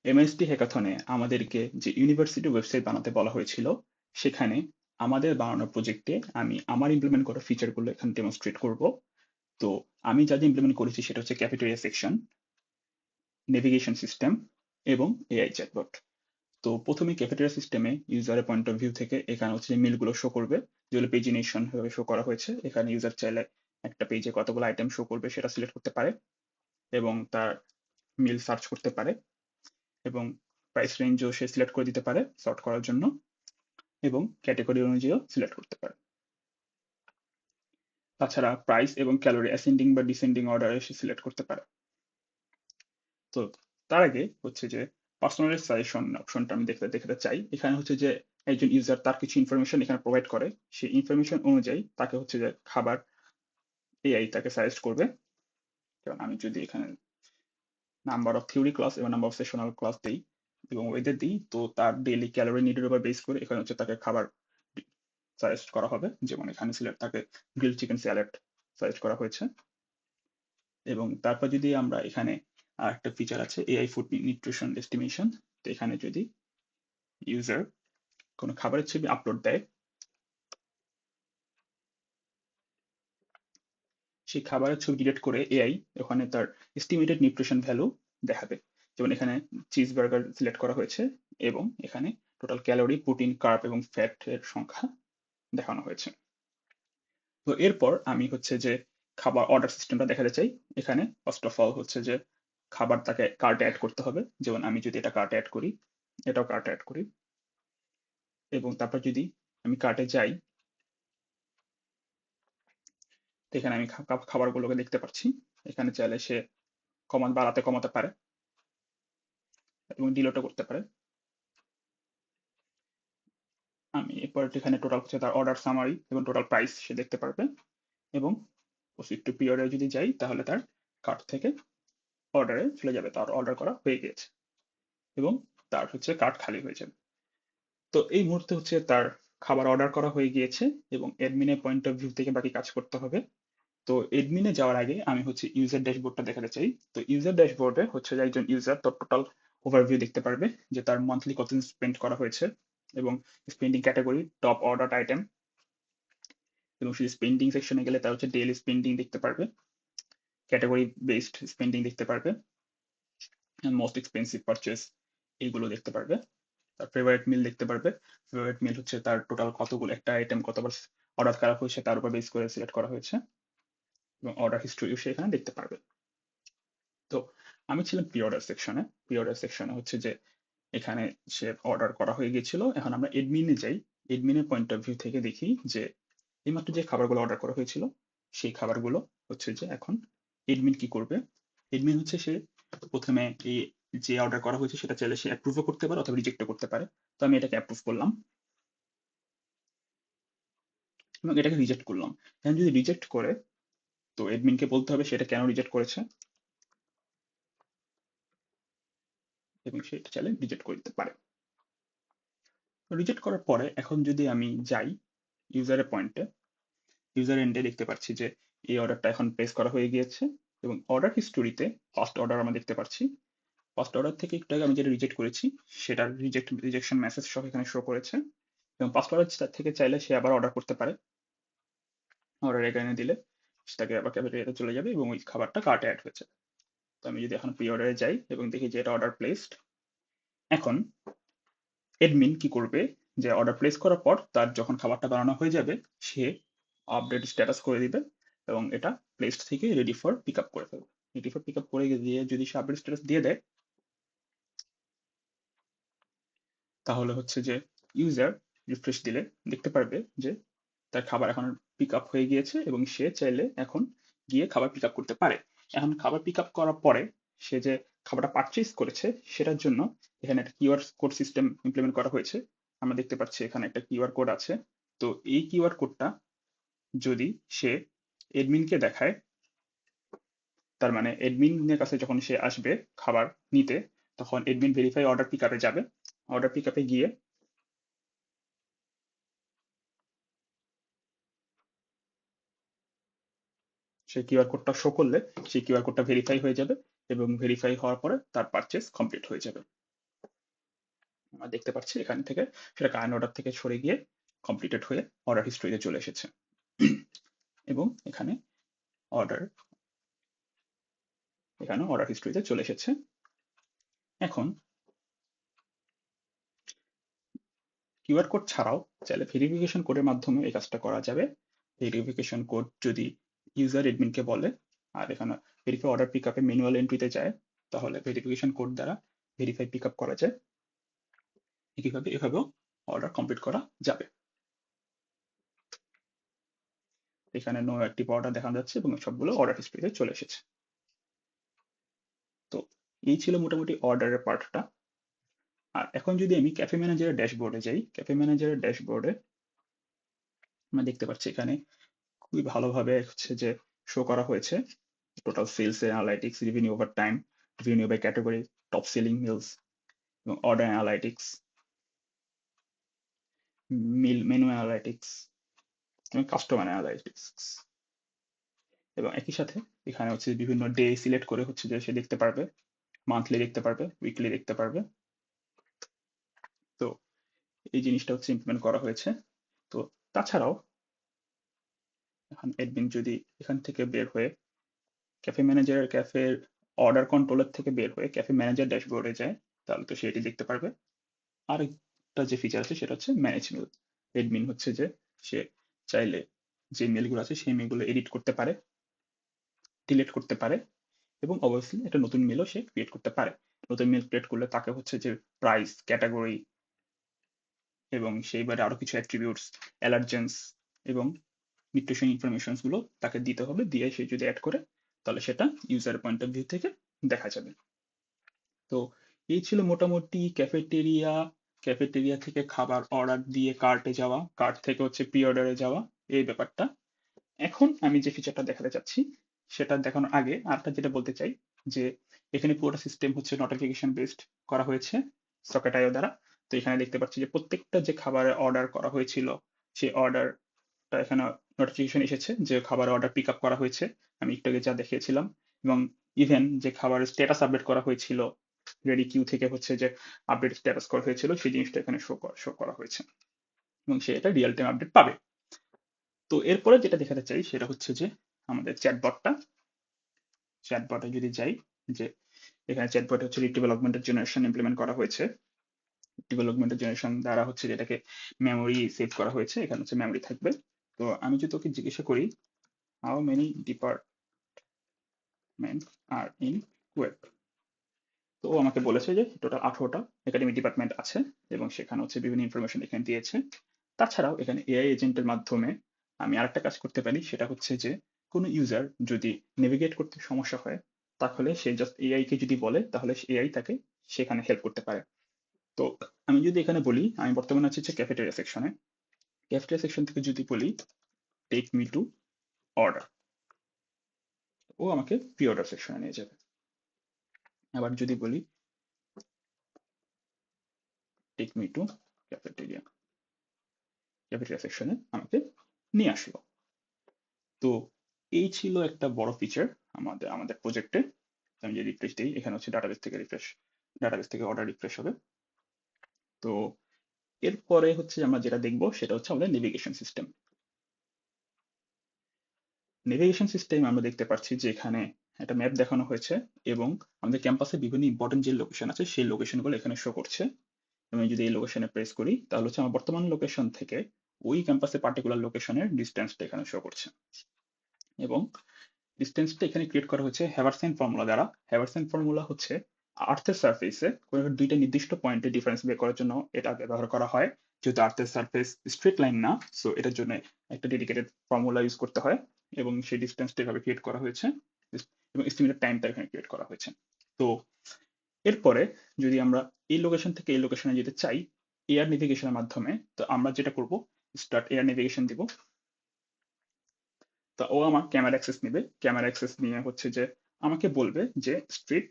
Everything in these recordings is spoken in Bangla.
এমএসটি হ্যাকাথনে আমাদেরকে যে ইউনিভার্সিটি ওয়েবসাইট বানাতে বলা হয়েছিল, সেখানে আমাদের বানানো প্রজেক্টে আমি আমার ইমপ্লিমেন্ট করা ফিচারগুলো এখানে ডেমনস্ট্রেট করব। তো আমি যা ইমপ্লিমেন্ট করেছি সেটা হচ্ছে ক্যাফেটেরিয়া সেকশন, নেভিগেশন সিস্টেম এবং এআই চ্যাটবট। তো প্রথমে ক্যাফেটেরিয়া সিস্টেমে ইউজারের পয়েন্ট অফ ভিউ থেকে এখানে হচ্ছে মিলগুলো শো করবে, যেগুলো পেজিনেশন ভাবে শো করা হয়েছে। এখানে ইউজার চাইলে একটা পেজে কতগুলো আইটেম শো করবে সেটা সিলেক্ট করতে পারে এবং তার মিল সার্চ করতে পারে এবং প্রাইস রেঞ্জও সে সিলেক্ট করে দিতে পারে সর্ট করার জন্য এবং ক্যাটেগরি অনুযায়ীও সিলেক্ট করতে পারে। তাছাড়া প্রাইস এবং ক্যালোরি অ্যাসেন্ডিং বা ডিসেন্ডিং অর্ডারে সে সিলেক্ট করতে পারে। তো তার আগে হচ্ছে যে পার্সোনালাইজ সাজেশন অপশনটা আমি দেখাতে চাই। এখানে হচ্ছে যে একজন ইউজার তার কিছু ইনফরমেশন এখানে প্রোভাইড করে, সেই ইনফরমেশন অনুযায়ী তাকে হচ্ছে যে খাবার এআই তাকে সাজেস্ট করবে। যেমন আমি যদি এখানে নাম্বার অফ থিওরি ক্লাস এবং নাম্বার অফ সেশনাল ক্লাস দিই এবং ওয়েদার দিই, তো তার ডেইলি ক্যালোরি নিডের উপর বেস করে এখানে হচ্ছে তাকে খাবার সাজেস্ট করা হবে। যেমন এখানে সিলেক্ট তাকে গ্রিল চিকেন স্যালাড সাজেস্ট করা হয়েছে। এবং তারপর যদি আমরা এখানে আরেকটা ফিচার আছে এআই ফুড নিউট্রিশন এস্টিমেশন। তো এখানে যদি ইউজার কোনো খাবারের ছবি আপলোড দেয়, সেই খাবারের ছবি ডিলিট করে এআই ওখানে তার এস্টিমেটেড নিউট্রিশন ভ্যালু দেখাবে। যেমন এখানে চিজ বার্গার সিলেক্ট করা হয়েছে এবং এখানে টোটাল ক্যালোরি, প্রোটিন, কার্ব এবং ফ্যাট এর সংখ্যা দেখানো হয়েছে। তো এরপর আমি হচ্ছে যে খাবার অর্ডার সিস্টেমটা দেখাতে চাই। এখানে ফার্স্ট অফ অল হচ্ছে যে খাবার তাকে কার্টে অ্যাড করতে হবে। যেমন আমি যদি এটা কার্টে অ্যাড করি, এটাও কার্টে অ্যাড করি এবং তারপর যদি আমি কার্টে যাই, তো এখানে আমি খাবারগুলোকে দেখতে পাচ্ছি। এখানে চাইলে সে বাড়াতে কমাতে পারে এবং ডিলিটও করতে পারে। আমি এরপর এখানে টোটাল হচ্ছে তার অর্ডার সামারি এবং টোটাল প্রাইস সে দেখতে পারবে এবং প্রসিড টু পে অর্ডারে যদি যাই তাহলে তার কার্ট থেকে অর্ডারে চলে যাবে, তার অর্ডার করা হয়ে গেছে এবং তার হচ্ছে কার্ট খালি হয়ে যাবে। তো এই মুহূর্তে হচ্ছে তার খাবার অর্ডার করা হয়ে গিয়েছে এবং অ্যাডমিনের পয়েন্ট অফ ভিউ থেকে বাকি কাজ করতে হবে। তো এডমিনে যাওয়ার আগে আমি হচ্ছে ইউজার ড্যাশবোর্ডটা দেখাতে চাই। তো ইউজার ড্যাশবোর্ডে হচ্ছে যে একজন ইউজার তার টোটাল ওভারভিউ দেখতে পারবে, যে তার মান্থলি কত স্পেন্ড করা হয়েছে এবং spending category, top order item এবং সেই স্পেন্ডিং সেকশনে গেলে তার হচ্ছে ডেইলি স্পেন্ডিং দেখতে পারবে, ক্যাটাগরি বেসড স্পেন্ডিং দেখতে পারবে, মোস্ট এক্সপেন্সিভ পারচেস এইগুলো দেখতে পারবে। তার ফেভারিট মিল দেখতে পারবে। ফেভারিট মিল হচ্ছে তার টোটাল কতগুলো একটা আইটেম কতবার অর্ডার করা হয়েছে তার উপর বেস করে সিলেক্ট করা হয়েছে এবং অর্ডার হিস্ট্রিও সে এখানে দেখতে পারবে। তো আমি ছিলাম প্রি অর্ডার সেকশনে। প্রি অর্ডার সেকশনে হচ্ছে যে এখানে সে অর্ডার করা হয়ে গেছিল। এখন আমরা এডমিনে যাই। এডমিনের পয়েন্ট অফ ভিউ থেকে দেখি যে এইমাত্র যে খাবারগুলো অর্ডার করা হয়েছিল সেই খাবারগুলো হচ্ছে যে এখন এডমিন কি করবে। এডমিন হচ্ছে সে প্রথমে এই যে অর্ডার করা হয়েছে সেটা চাইলে সে অ্যাপ্রুভও করতে পারে অথবা রিজেক্টও করতে পারে। তো আমি এটাকে অ্যাপ্রুভ করলাম এবং এটাকে রিজেক্ট করলাম। এখন যদি রিজেক্ট করে, তো এডমিনকে বলতে হবে সেটা কেন রিজেক্ট করেছে এবং সেটা চাইলে রিজেক্ট করে দিতে পারে। রিজেক্ট করার পরে এখন যদি আমি যাই ইউজারের পয়েন্টে, ইউজার এন্ডে দেখতে পাচ্ছি যে এই অর্ডারটা এখন প্লেস করা হয়ে গিয়েছে এবং অর্ডার হিস্টোরিতে ফার্স্ট অর্ডার আমরা দেখতে পাচ্ছি। ফার্স্ট অর্ডার থেকে একটু আগে আমি যেটা রিজেক্ট করেছি সেটার রিজেকশন মেসেজ সহ এখানে শো করেছে এবং ফার্স্ট অর্ডার থেকে চাইলে সে আবার অর্ডার করতে পারে। অর্ডার এখানে দিলে সেটাকে আবার ক্যাফেটেরিয়াতে চলে যাবে এবং ওই খাবারটা কার্টে অ্যাড হয়েছে। তো আমি যদি এখন প্রি অর্ডারে যাই এবং দেখি যে এটা অর্ডার প্লেসড, এখন এডমিন কি করবে যে অর্ডার প্লেস করার পর তার যখন খাবারটা বানানো হয়ে যাবে সে আপডেট স্ট্যাটাস করে দিবে এবং এটা প্লেসড থেকে রেডি ফর পিক আপ করে ফেলবে। রেডি ফর পিক আপ করে দিয়ে যদি সে আপডেট স্ট্যাটাস দিয়ে দেয়, তাহলে হচ্ছে যে ইউজার রিফ্রেশ দিলে দেখতে পারবে যে তার খাবার এখন পিক আপ হয়ে গিয়েছে এবং সে চাইলে এখন গিয়ে খাবার পিক আপ করতে পারে। এখন খাবার পিক আপ করার পরে সে যে খাবারটা পারচেজ করেছে সেটার জন্য এখানে একটা কিউআর কোড সিস্টেম ইমপ্লিমেন্ট করা হয়েছে। আমরা দেখতে পাচ্ছি এখানে একটা কিউআর কোড আছে। তো এই কিউআর কোডটা যদি সে এডমিনকে দেখায়, তার মানে এডমিনের কাছে যখন সে আসবে খাবার নিতে, তখন এডমিন ভেরিফাই অর্ডার পিক আপে যাবে। অর্ডার পিক আপে গিয়ে সেই কিউআর কোডটা শো করলে সেই কিউআর কোডটা ভেরিফাই হয়ে যাবে এবং ভেরিফাই হওয়ার পরে তার পারচেস কমপ্লিট হয়ে যাবে। আমরা দেখতে পাচ্ছি এখান থেকে সেটা কারেন্ট অর্ডার থেকে সরে গিয়ে কমপ্লিটেড হয়ে অর্ডার হিস্ট্রিতে চলে এসেছে। এবং এখানে অর্ডার অর্ডার হিস্ট্রিতে চলে এসেছে। এখন কিউআর কোড ছাড়াও চাইলে ভেরিফিকেশন কোডের মাধ্যমে এই কাজটা করা যাবে। ভেরিফিকেশন কোড যদি ইউজার এডমিনকে বলে আর এখানে ভেরিফাই অর্ডার পিক আপে ম্যানুয়াল এন্ট্রিতে যায়, তাহলে ভেরিফিকেশন কোড দ্বারা ভেরিফাই পিক আপ করা যায়। একইভাবে এভাবেও অর্ডার কমপ্লিট করা যাবে। এখানে নো অ্যাক্টিভ অর্ডার দেখা যাচ্ছে এবং সবগুলো অর্ডার হিস্ট্রিতে চলে এসেছে। তো এই ছিল মোটামুটি অর্ডারের পার্টটা। আর এখন যদি আমি ক্যাফে ম্যানেজারের ড্যাশবোর্ডে যাই, ক্যাফে ম্যানেজারের ড্যাশবোর্ডে আমরা দেখতে পাচ্ছি এখানে খুবই ভালোভাবে হচ্ছে যে শো করা হয়েছে total sales analytics, revenue over time, revenue by category, top selling meals এবং অর্ডার অ্যানালাইটিক্স, মেনু অ্যানালাইটিক্স এবং কাস্টমার অ্যানালাইটিক্স। এবং একই সাথে এখানে হচ্ছে বিভিন্ন ডে সিলেক্ট করে হচ্ছে যে সে দেখতে পারবে, মান্থলি দেখতে পারবে, উইকলি দেখতে পারবে। তো এই জিনিসটা হচ্ছে ইমপ্লিমেন্ট করা হয়েছে। তো তাছাড়াও এখন অ্যাডমিন যদি এখান থেকে বের হয়ে ক্যাফের অর্ডার কন্ট্রোলার থেকে বের হয়ে ক্যাফে ম্যানেজার ড্যাশবোর্ডে যায়, তাহলে তো সে এটি দেখতে পারবে। আর একটা যে ফিচার আছে সেটা হচ্ছে ম্যানেজ মেল। অ্যাডমিন হচ্ছে যে সে চাইলে যে মেলগুলো আছে সেই মেলগুলো এডিট করতে পারে, ডিলিট করতে পারে এবং অবভিয়াসলি একটা নতুন মেলও সে ক্রিয়েট করতে পারে। নতুন মেল ক্রিয়েট করলে তাকে হচ্ছে যে প্রাইস, ক্যাটাগরি এবং সেইবারে আরো কিছু অ্যাট্রিবিউটস, অ্যালার্জেন্স এবং নিউট্রিশন ইনফরমেশনস গুলো তাকে দিতে হবে। দিয়ে সে যদি অ্যাড করে তাহলে সেটা ইউজার পয়েন্ট অফ ভিউ থেকে দেখা যাবে। তো এই ছিল মোটামুটি ক্যাফেটেরিয়া থেকে খাবার অর্ডার দিয়ে কার্টে যাওয়া, কার্ট থেকে হচ্ছে প্রি অর্ডারে যাওয়া, এই ব্যাপারটা। এখন আমি যে ফিচারটা দেখাতে চাচ্ছি সেটা দেখানোর আগে আরেকটা যেটা বলতে চাই যে এখানে পুরোটা সিস্টেম হচ্ছে নোটিফিকেশন বেসড করা হয়েছে সকেট আইও দ্বারা। তো এখানে দেখতে পাচ্ছি যে প্রত্যেকটা যে খাবারের অর্ডার করা হয়েছিল সেই অর্ডারটা এখানে নোটিফিকেশন এসেছে যে খাবারের অর্ডার পিক আপ করা হয়েছে, আমি একটু আগে যা দেখিয়েছিলাম। এবং ইভেন যে খাবারের স্ট্যাটাস আপডেট করা হয়েছিল রেডি কিউ থেকে হচ্ছে যে আপডেট স্ট্যাটাস করা হয়েছিল সেই জিনিসটা এখানে শো করা হয়েছে এবং সে এটা রিয়েল টাইম আপডেট পাবে। তো এরপরে যেটা দেখাতে চাই সেটা হচ্ছে যে আমাদের চ্যাটবটে যদি যাই, যে এখানে চ্যাটবটে হচ্ছে রিট্রিভাল অগমেন্টেড জেনারেশন ইমপ্লিমেন্ট করা হয়েছে। রিট্রিভাল অগমেন্টেড জেনারেশন দ্বারা হচ্ছে যেটাকে মেমোরি সেভ করা হয়েছে, এখানে হচ্ছে মেমোরি থাকবে। তো আমি যদি ওকে জিজ্ঞাসা করি how many department are in web, তো ও আমাকে বলেছে যে টোটাল 18টা একাডেমিক ডিপার্টমেন্ট আছে এবং সেখানে হচ্ছে বিভিন্ন ইনফরমেশন এখানে দিয়েছে। তাছাড়াও এখানে এআই এজেন্টের মাধ্যমে আমি আরেকটা কাজ করতে পারি, সেটা হচ্ছে যে কোনো ইউজার যদি নেভিগেট করতে সমস্যা হয় তাহলে সে জাস্ট এআই কে যদি বলে তাহলে এআই তাকে সেখানে হেল্প করতে পারে। তো আমি যদি এখানে বলি আমি বর্তমানে আছি হচ্ছে ক্যাফেটেরিয়া সেকশনে, ক্যাফেটেরিয়া সেকশন থেকে যদি বলি টেক মি টু অর্ডার, ও আমাকে প্রি অর্ডার সেকশনে নিয়ে যাবে। আবার যদি বলি take me to cafeteria, cafeteria সেকশনে আমাকে নিয়ে আসলো। তো এই ছিল একটা বড় ফিচার আমাদের প্রজেক্টে। আমি যে রিফ্রেশ দিই এখানে হচ্ছে ডাটাবেস থেকে অর্ডার রিফ্রেশ হবে। তো এরপরে হচ্ছে আমরা যেটা দেখবো সেটা হচ্ছে আমাদের নেভিগেশন সিস্টেম। নেভিগেশন সিস্টেম আমরা দেখতে পাচ্ছি যে এখানে একটা ম্যাপ দেখানো হয়েছে এবং আমাদের ক্যাম্পাসে বিভিন্ন ইম্পর্টেন্ট যে লোকেশন আছে সেই লোকেশনগুলো এখানে শো করছে। আমি যদি এই লোকেশনে প্রেস করি তাহলে হচ্ছে আমার বর্তমান লোকেশন থেকে ওই ক্যাম্পাসে পার্টিকুলার লোকেশনের ডিস্টেন্সটা এখানে শো করছে। এবং ডিস্টেন্সটা এখানে ক্রিয়েট করা হয়েছে হ্যাভারসাইন ফর্মুলা দ্বারা। হ্যাভারসাইন ফর্মুলা হচ্ছে আর্থের সারফেসে কোনো দুইটা নির্দিষ্ট পয়েন্টে ডিফারেন্স বের করার জন্য এটা ব্যবহার করা হয়। যেহেতু আর্থের সারফেস স্ট্রেট লাইন না, সো এটার জন্য একটা ডেডিকেটেড ফর্মুলা ইউজ করতে হয় এবং সেই ডিস্টেন্সটা এভাবে ক্রিয়েট করা হয়েছে এবং এস্টিমেটেড টাইমটা এখানে ক্রিয়েট করা হয়েছে। তো এরপরে যদি আমরা এই লোকেশন থেকে এই লোকেশনে যেতে চাই এয়ার নেভিগেশনের মাধ্যমে, তো আমরা যেটা করব স্টার্ট এয়ার নেভিগেশন দিব। তো ও আমার ক্যামেরা অ্যাক্সেস নেবে, ক্যামেরা অ্যাক্সেস নিয়ে হচ্ছে যে আমাকে বলবে যে স্ট্রিট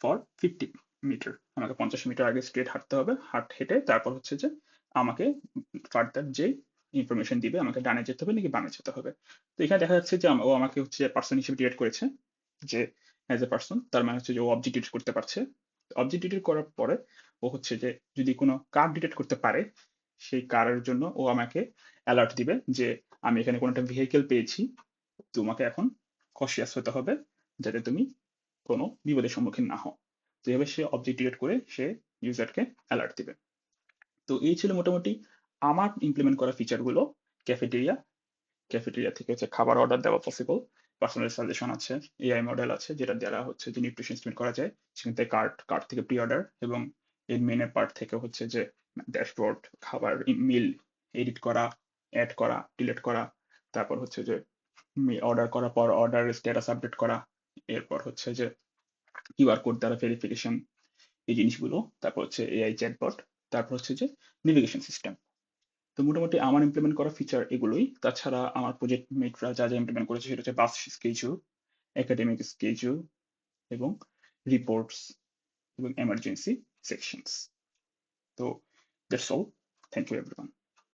ফর 50 মিটার, আমাকে 50 মিটার আগে স্ট্রেট হাঁটতে হবে, হেঁটে তারপর হচ্ছে যে আমাকে ফার্দার যে ইনফরমেশন দিবে আমাকে ডানে যেতে হবে নাকি বামে যেতে হবে। তো এখানে দেখা যাচ্ছে যে ও আমাকে হচ্ছে পার্সন হিসেবে ডিরেক্ট করেছে যে অ্যাজ এ পার্সন, তার মানে হচ্ছে যে ও অবজেক্ট ইউজ করতে পারছে। অবজেক্ট ডিটেক্ট করার পরে ও হচ্ছে যে যদি কোনো কার ডিটেক্ট করতে পারে, সেই কারের জন্য ও আমাকে অ্যালার্ট দিবে যে আমি এখানে কোনো একটা ভেহিকল পেয়েছি। তোমাকে এখন কশিয়াস হতে হবে যাতে তুমি কোনো বিপদের সম্মুখীন না হও। তো এভাবে সে অবজেক্ট ডিটেক্ট করে সে ইউজারকে অ্যালার্ট দিবে। তো এই ছিল মোটামুটি আমার ইমপ্লিমেন্ট করা ফিচারগুলো ক্যাফেটেরিয়া। ক্যাফেটেরিয়া থেকে হচ্ছে খাবার অর্ডার দেওয়া পসিবল। পার্সোনালাইজেশন আছে, এআই মডেল আছে যেটা দ্বারা হচ্ছে যে নিউট্রিশন এস্টিমেট করা যায়। সেখান থেকে কার্ট থেকে প্রি অর্ডার এবং এর মেনের পার্ট থেকে হচ্ছে যে ড্যাশবোর্ড, খাবার মিল এডিট করা, অ্যাড করা, ডিলিট করা। তারপর হচ্ছে যে অর্ডার করার পর অর্ডারের স্ট্যাটাস আপডেট করা। এরপর হচ্ছে যে কিউআর কোড দ্বারা ভেরিফিকেশন, এই জিনিসগুলো। তারপর হচ্ছে এআই চ্যাটবট। তারপর হচ্ছে যে নেভিগেশন সিস্টেম। তো মোটামুটি আমার ইমপ্লিমেন্ট করা ফিচার এগুলোই। তাছাড়া আমার প্রজেক্ট মেটরা যা ইমপ্লিমেন্ট করেছে সেটা হচ্ছে বাস স্কেজুল, একাডেমিক স্কেজুল এবং রিপোর্টস এবং এমার্জেন্সি সেকশনস। তো that's all. Thank you everyone.